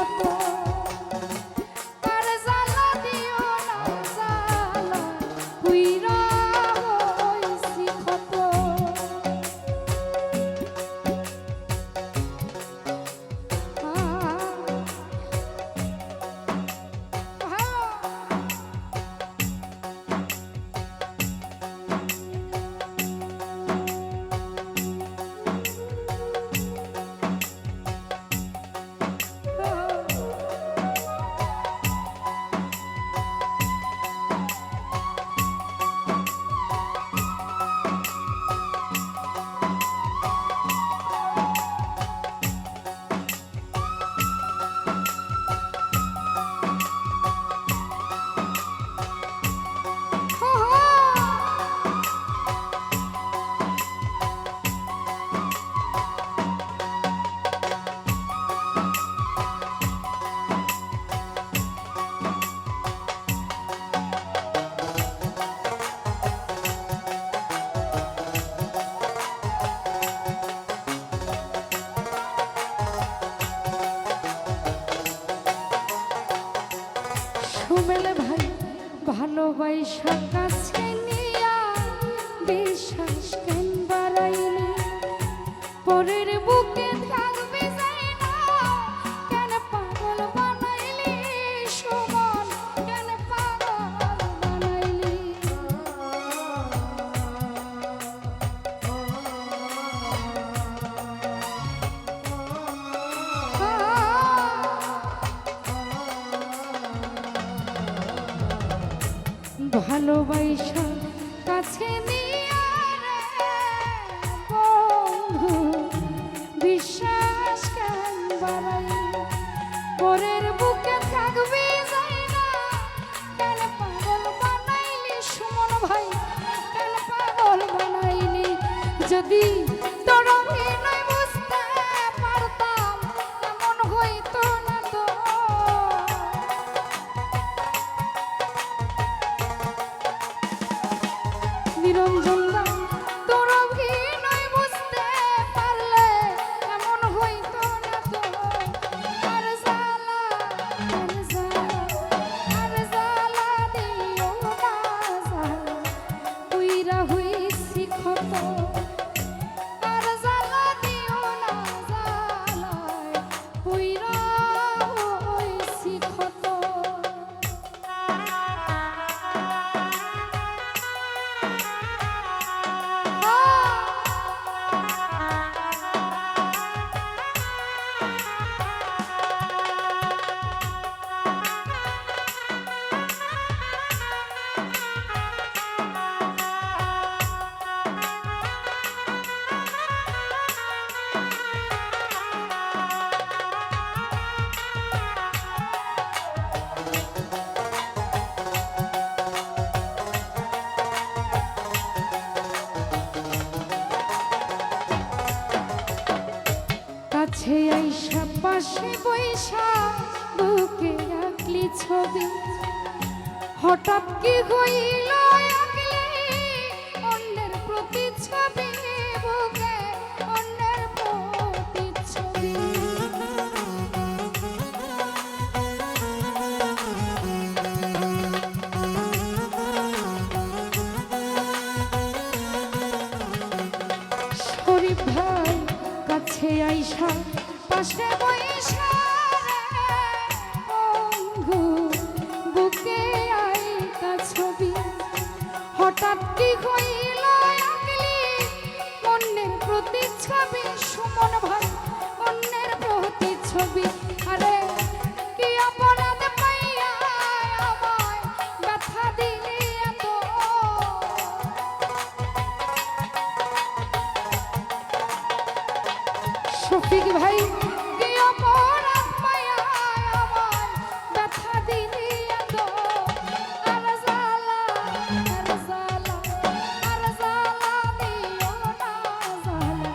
ক্ষত আর জ্বালা দিও না জ্বালা পুইরা হইছি ক্ষত সুমেলে ভাই ভালোবাসা কাছে নিয়া বিশ্বাস কেন বাড়াইলি পরের বুকে থাকবি যাই না কেন পাগল বানাইলি সুমন কেন পাগল বানাইলি ভালোবাসা কাছে নিয়া রে বন্ধু বিশ্বাস কেন বাড়াইলি পরের বুকে থাকবি যাই না কেন পাগল বানাইলি সুমন ভাই কেন পাগল বানাইলি যদি তোর অভিনয় বুঝতে পারতাম এমন হইতো না তো নিরঞ্জন তোর অভিনয় বুঝতে পারলে এমন হইতো না তো আর জ্বালা দিও না জ্বালা পুইরা হইছি ক্ষত আর জ্বালা দিও না জ্বালা পুইরা হইছি ক্ষত কাছে আইসা পাশে বৈশা বুকে রাখলি ছবি হঠাৎ কি হইল আগলি অন্যের প্রতিচ্ছবি বুকে অন্যের প্রতিচ্ছবি শরীফ ভাই কাছে আইসা পাশে বইসা বন্ধু বুকে আইতা ছবি হঠাৎ কি হইল আগলি অন্যের প্রতিচ্ছবি সুমন ভাই অন্যের প্রতিচ্ছবি আরে কি অপরাধ পাইয়া আমায় ব্যথা দিলি এত শফিক ভাই কি অপরাধ পাইয়া আমায় ব্যথা দিলি এত আর জ্বালা দিও না জ্বালা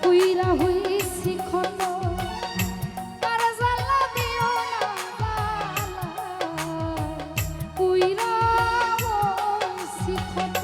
পুইরা হইছি ক্ষত আর জ্বালা দিও না জ্বালা পুইরা হইছি ক্ষত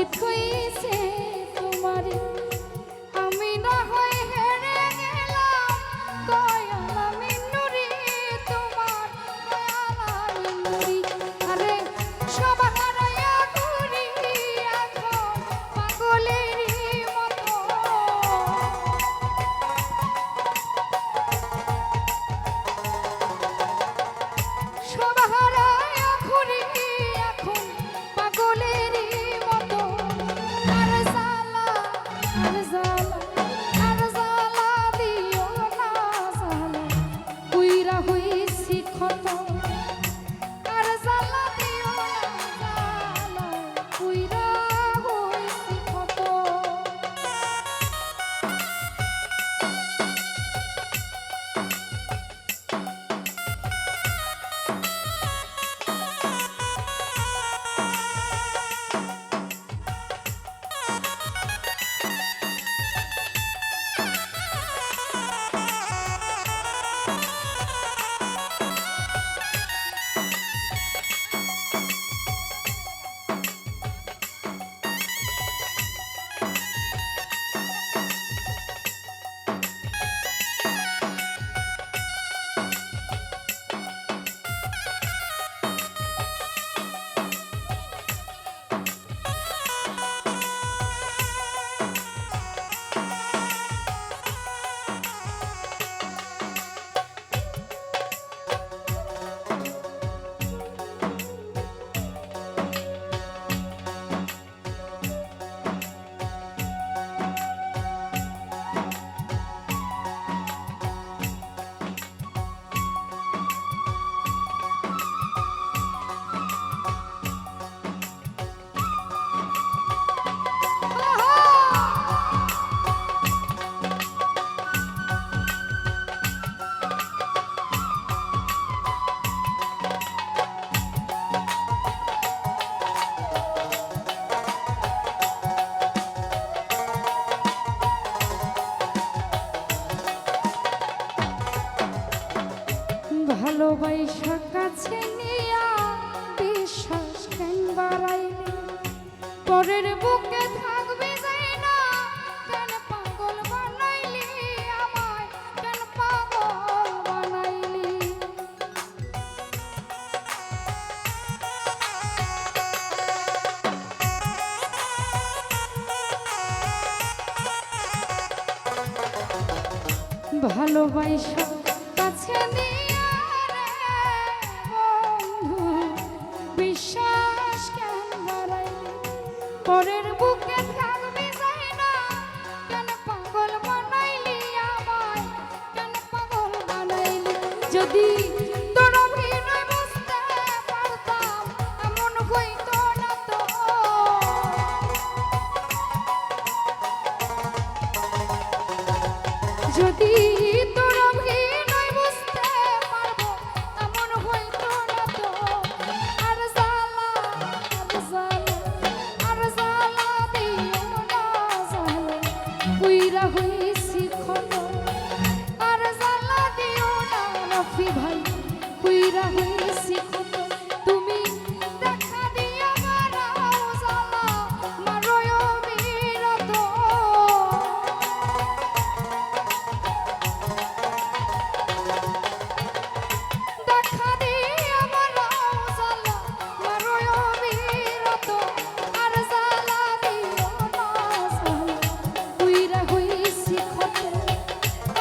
উচিত হয়েছে তোমারে আমি না হয়ে হেরে গেলাম দয়াল আমি নুরি তোমার দয়াল আমি নুরি আরে সব হারাইয়া ঘুরি এখন পাগলেরই মতো সব হারাইয়া ঘুরি এখন পাগলেরই মতো আর জ্বালা আর জ্বালা আর জ্বালা দিও না জ্বালা পুইরা হইছি ক্ষত আর জ্বালা দিও না জ্বালা পুইরা হইছি ক্ষত ভালোবাসা কাছে নিয়া বিশ্বাস কেন বাড়াইলি পরের বুকে থাকবে যাই না কেন পাগল বানাইলি আমায় কেন পাগল বানাইলি ভালোবাসা কাছে নিয়া বিশ্বাস কেন বাড়াইলি পরের বুকে থাকবি যাই না কেন পাগল বানাইলি আমায় কেন পাগল বানাইলি যদি তোর অভিনয় বুঝতে পারতাম এমন হইতো না তো যদি তোর অভিনয় বুঝতে পারবো এমন হইতো না তো আর জ্বালা আর জ্বালা দিও না জ্বালা পুইরা হইছি ক্ষত আর জ্বালা দিও না রফি ভাই পুইরা হইছি ক্ষত তুমি দেখা দিয়া মারাও জ্বালা মারোয় বিরত দেখা দিয়া মারাও জ্বালা মারোয় বিরত আর জ্বালা দিও না জ্বালা পুইরা হইছি ক্ষত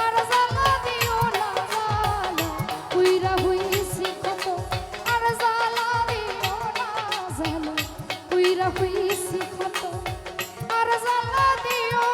আর জ্বালা দিও না জ্বালা পুইরা হইছি ক্ষত আর জ্বালা দিও না জ্বালা পুইরা হইছি ক্ষত আর জ্বালা দিও